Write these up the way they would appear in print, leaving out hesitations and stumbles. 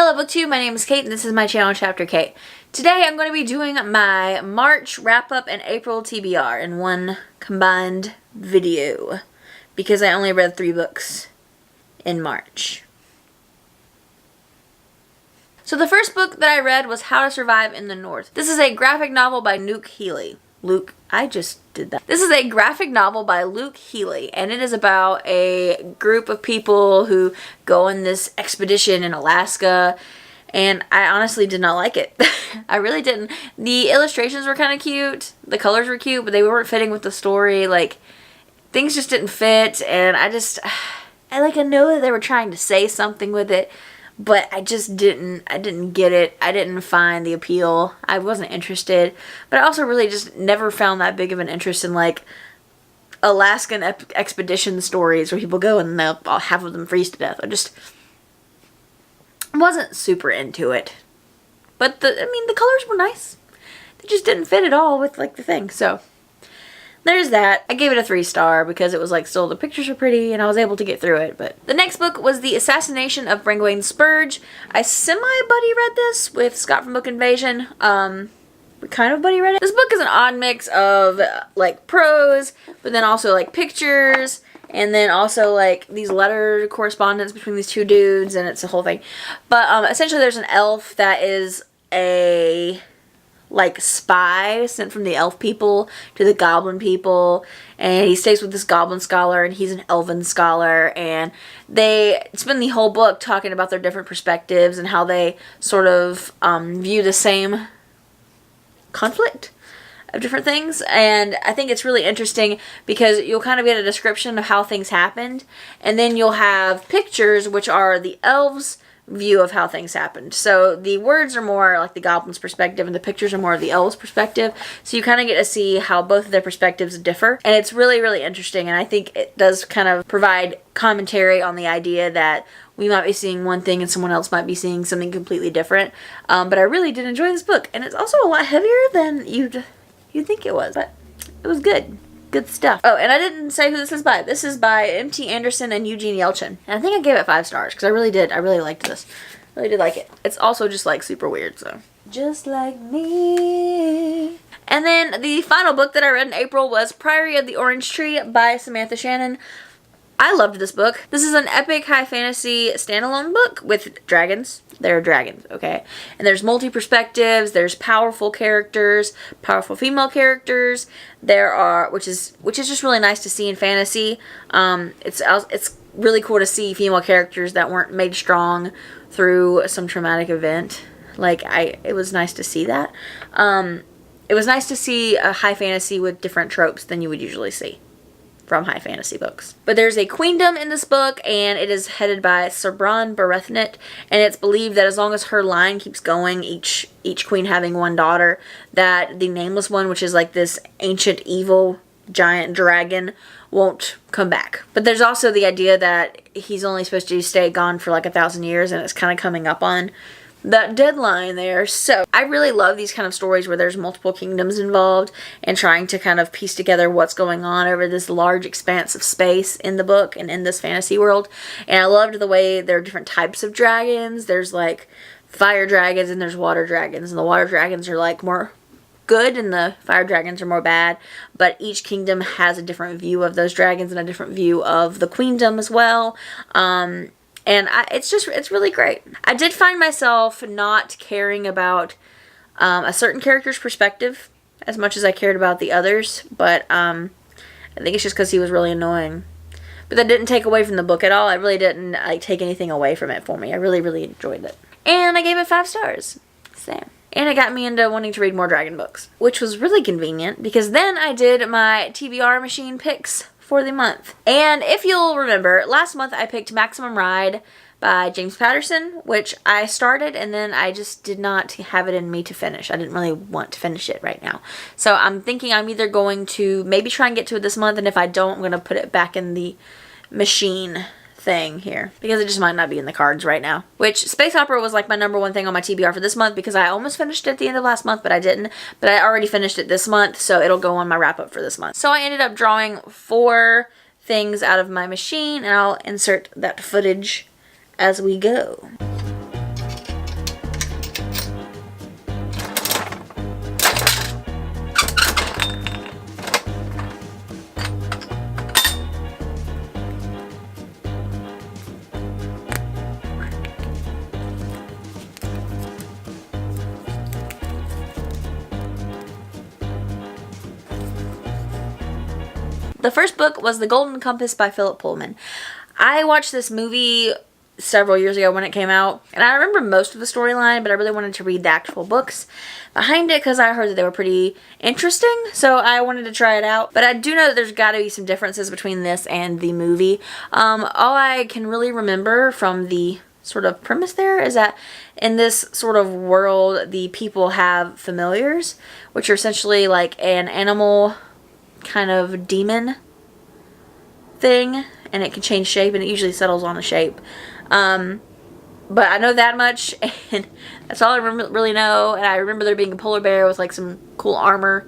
Hello BookTube, my name is Kate and this is my channel Chapter Kate. Today I'm going to be doing my March wrap-up and April TBR in one combined video because I only read 3 books in March. So the first book that I read was How to Survive in the North. This is a graphic novel by Luke Healy. This is a graphic novel by Luke Healy, and it is about a group of people who go on this expedition in Alaska, and I honestly did not like it. I really didn't. The illustrations were kind of cute, the colors were cute, but they weren't fitting with the story. Like, things just didn't fit, and I know that they were trying to say something with it, but I didn't get it. I didn't find the appeal. I wasn't interested. But I also really just never found that big of an interest in, like, Alaskan expedition stories where people go and half of them freeze to death. I just wasn't super into it. But the colors were nice. They just didn't fit at all with, like, the thing. So there's that. I gave it a 3-star because it was like still the pictures are pretty and I was able to get through it. But the next book was The Assassination of Brengwain Spurge. I semi-buddy read this with Scott from Book Invasion. We kind of buddy read it. This book is an odd mix of like prose, but then also like pictures, and then also like these letter correspondence between these 2 dudes, and it's a whole thing. But essentially there's an elf that is a like spy sent from the elf people to the goblin people, and he stays with this goblin scholar and he's an elven scholar, and they spend the whole book talking about their different perspectives and how they sort of view the same conflict of different things. And I think it's really interesting because you'll kind of get a description of how things happened, and then you'll have pictures which are the elves' view of how things happened. So the words are more like the goblin's perspective and the pictures are more of the elves' perspective. So you kind of get to see how both of their perspectives differ. And it's really, really interesting. And I think it does kind of provide commentary on the idea that we might be seeing one thing and someone else might be seeing something completely different. But I really did enjoy this book. And it's also a lot heavier than you'd think it was. But it was good. Good stuff. Oh, and I didn't say who this is by. This is by M.T. Anderson and Eugene Yelchin. And I think I gave it 5 stars because I really did. I really liked this. Really did like it. It's also just like super weird, so. Just like me. And then the final book that I read in April was Priory of the Orange Tree by Samantha Shannon. I loved this book. This is an epic high fantasy standalone book with dragons. There are dragons, okay? And there's multi-perspectives, there's powerful characters, powerful female characters. There are, which is just really nice to see in fantasy. It's really cool to see female characters that weren't made strong through some traumatic event. Like, it was nice to see that. It was nice to see a high fantasy with different tropes than you would usually see from high fantasy books. But there's a queendom in this book, and it is headed by Sabran Berethnet, and it's believed that as long as her line keeps going, each queen having one daughter, that the nameless one, which is like this ancient evil giant dragon, won't come back. But there's also the idea that he's only supposed to stay gone for like 1,000 years, and it's kind of coming up on that deadline there. So I really love these kind of stories where there's multiple kingdoms involved and trying to kind of piece together what's going on over this large expanse of space in the book and in this fantasy world. And I loved the way there are different types of dragons. There's like fire dragons and there's water dragons, and the water dragons are like more good and the fire dragons are more bad, but each kingdom has a different view of those dragons and a different view of the queendom as well. And it's really great. I did find myself not caring about a certain character's perspective as much as I cared about the others, but I think it's just because he was really annoying. But that didn't take away from the book at all. I really didn't take anything away from it for me. I really, really enjoyed it. And I gave it 5 stars. So. And it got me into wanting to read more dragon books, which was really convenient because then I did my TBR machine picks for the month. And if you'll remember, last month I picked Maximum Ride by James Patterson, which I started and then I just did not have it in me to finish. I didn't really want to finish it right now. So I'm thinking I'm either going to maybe try and get to it this month, and if I don't, I'm going to put it back in the machine thing here because it just might not be in the cards right now. Which Space Opera was like my #1 thing on my TBR for this month because I almost finished it at the end of last month, but I didn't. But I already finished it this month, so it'll go on my wrap up for this month. So I ended up drawing 4 things out of my machine, and I'll insert that footage as we go. The first book was The Golden Compass by Philip Pullman. I watched this movie several years ago when it came out, and I remember most of the storyline, but I really wanted to read the actual books behind it because I heard that they were pretty interesting, so I wanted to try it out. But I do know that there's got to be some differences between this and the movie. All I can really remember from the sort of premise there is that in this sort of world, the people have familiars, which are essentially like an animal kind of demon thing, and it can change shape, and it usually settles on a shape. But I know that much, and that's all I really know. And I remember there being a polar bear with like some cool armor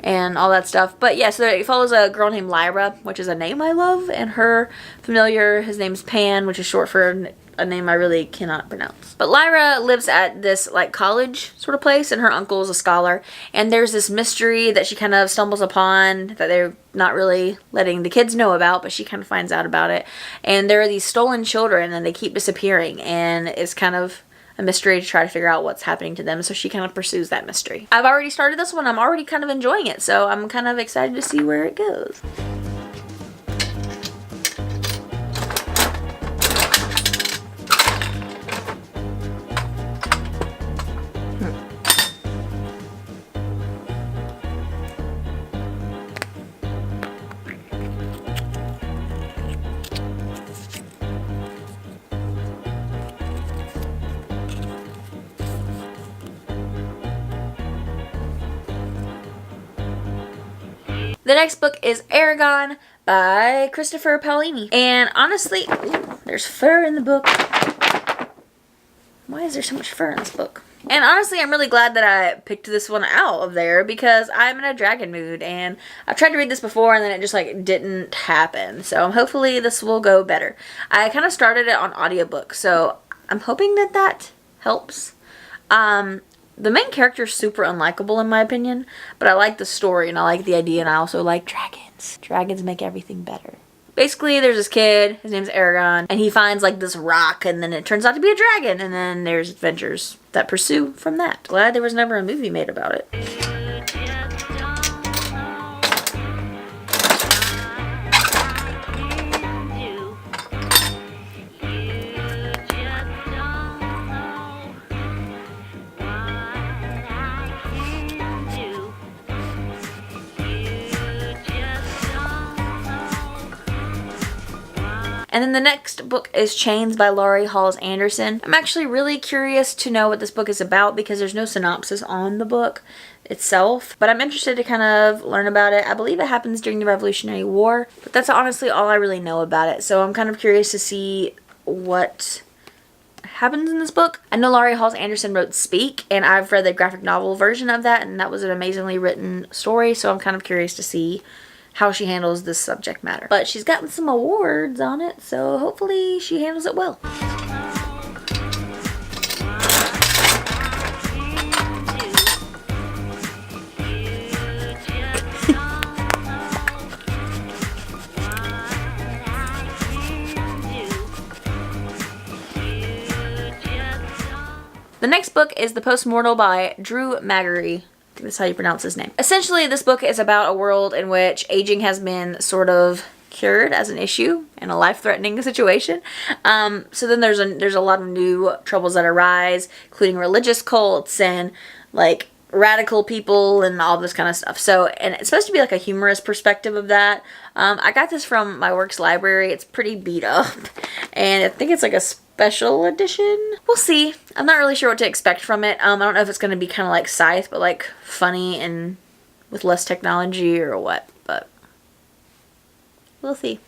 and all that stuff. But yeah, so it follows a girl named Lyra, which is a name I love, and her familiar, his name's Pan, which is short for a name I really cannot pronounce. But Lyra lives at this like college sort of place, and her uncle is a scholar, and there's this mystery that she kind of stumbles upon that they're not really letting the kids know about, but she kind of finds out about it. And there are these stolen children, and they keep disappearing, and it's kind of a mystery to try to figure out what's happening to them, so she kind of pursues that mystery. I've already started this one. I'm already kind of enjoying it, so I'm kind of excited to see where it goes. The next book is Eragon by Christopher Paolini. And honestly, ooh, there's fur in the book. Why is there so much fur in this book? And honestly, I'm really glad that I picked this one out of there because I'm in a dragon mood, and I've tried to read this before and then it just like didn't happen. So hopefully this will go better. I kind of started it on audiobook, so I'm hoping that that helps. The main character is super unlikable in my opinion, but I like the story and I like the idea, and I also like dragons. Dragons make everything better. Basically, there's this kid, his name's Eragon, and he finds like this rock, and then it turns out to be a dragon, and then there's adventures that pursue from that. Glad there was never a movie made about it. And then the next book is Chains by Laurie Halse Anderson. I'm actually really curious to know what this book is about because there's no synopsis on the book itself, but I'm interested to kind of learn about it. I believe it happens during the Revolutionary War, but that's honestly all I really know about it. So I'm kind of curious to see what happens in this book. I know Laurie Halse Anderson wrote Speak, and I've read the graphic novel version of that, and that was an amazingly written story, so I'm kind of curious to see how she handles this subject matter. But she's gotten some awards on it, so hopefully she handles it well. The next book is The Postmortal by Drew Magary. That's how you pronounce his name. Essentially, this book is about a world in which aging has been sort of cured as an issue in a life-threatening situation. So then there's a lot of new troubles that arise, including religious cults and like radical people and all this kind of stuff. So, and it's supposed to be like a humorous perspective of that. I got this from my work's library. It's pretty beat up, and I think it's like a special edition. We'll see. I'm not really sure what to expect from it. I don't know if it's going to be kind of like Scythe, but like funny and with less technology or what, but we'll see.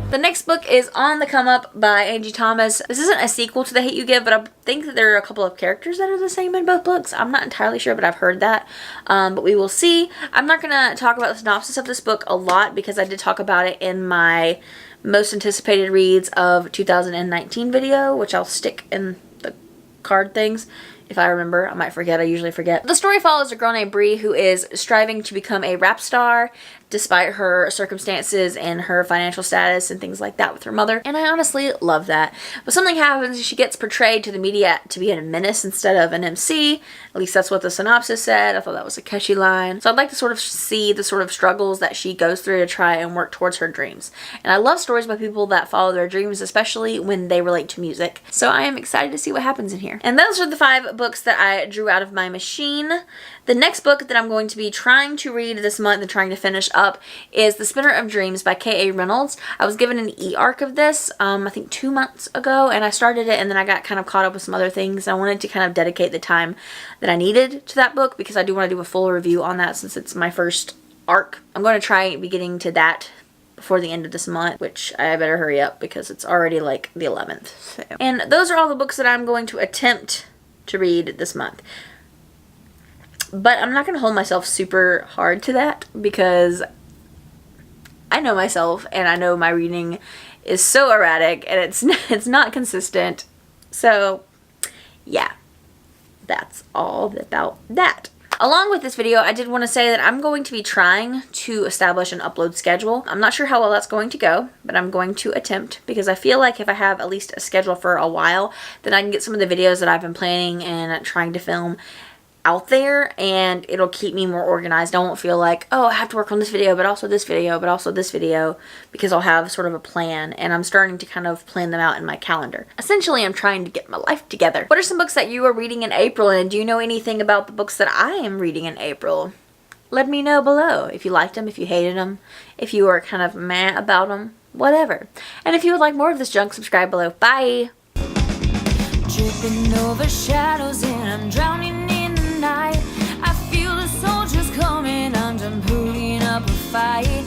The next book is On the Come Up by Angie Thomas. This isn't a sequel to The Hate U Give, but I think that there are a couple of characters that are the same in both books. I'm not entirely sure, but I've heard that. But we will see. I'm not going to talk about the synopsis of this book a lot because I did talk about it in my most anticipated reads of 2019 video, which I'll stick in the card things. If I remember, I might forget. I usually forget. The story follows a girl named Bree who is striving to become a rap star despite her circumstances and her financial status and things like that with her mother. And I honestly love that. But something happens. She gets portrayed to the media to be a menace instead of an MC. At least that's what the synopsis said. I thought that was a catchy line. So I'd like to sort of see the sort of struggles that she goes through to try and work towards her dreams. And I love stories by people that follow their dreams, especially when they relate to music. So I am excited to see what happens in here. And those are the 5 books that I drew out of my machine. The next book that I'm going to be trying to read this month and trying to finish up is The Spinner of Dreams by K.A. Reynolds. I was given an e-arc of this, I think 2 months ago, and I started it and then I got kind of caught up with some other things. I wanted to kind of dedicate the time that I needed to that book because I do want to do a full review on that since it's my first arc. I'm going to try be getting to that before the end of this month, which I better hurry up because it's already like the 11th. So. And those are all the books that I'm going to attempt to read this month. But I'm not going to hold myself super hard to that because I know myself and I know my reading is so erratic and it's not consistent. So yeah, that's all about that. Along with this video, I did want to say that I'm going to be trying to establish an upload schedule. I'm not sure how well that's going to go, but I'm going to attempt because I feel like if I have at least a schedule for a while, then I can get some of the videos that I've been planning and trying to film out there and it'll keep me more organized. I won't feel like, oh, I have to work on this video, but also this video, but also this video, because I'll have sort of a plan and I'm starting to kind of plan them out in my calendar. Essentially, I'm trying to get my life together. What are some books that you are reading in April, and do you know anything about the books that I am reading in April? Let me know below if you liked them, if you hated them, if you were kind of meh about them, whatever. And if you would like more of this junk, subscribe below. Bye! Tripping over shadows and I'm drowning in the night. I feel the soldiers coming, I'm putting up a fight.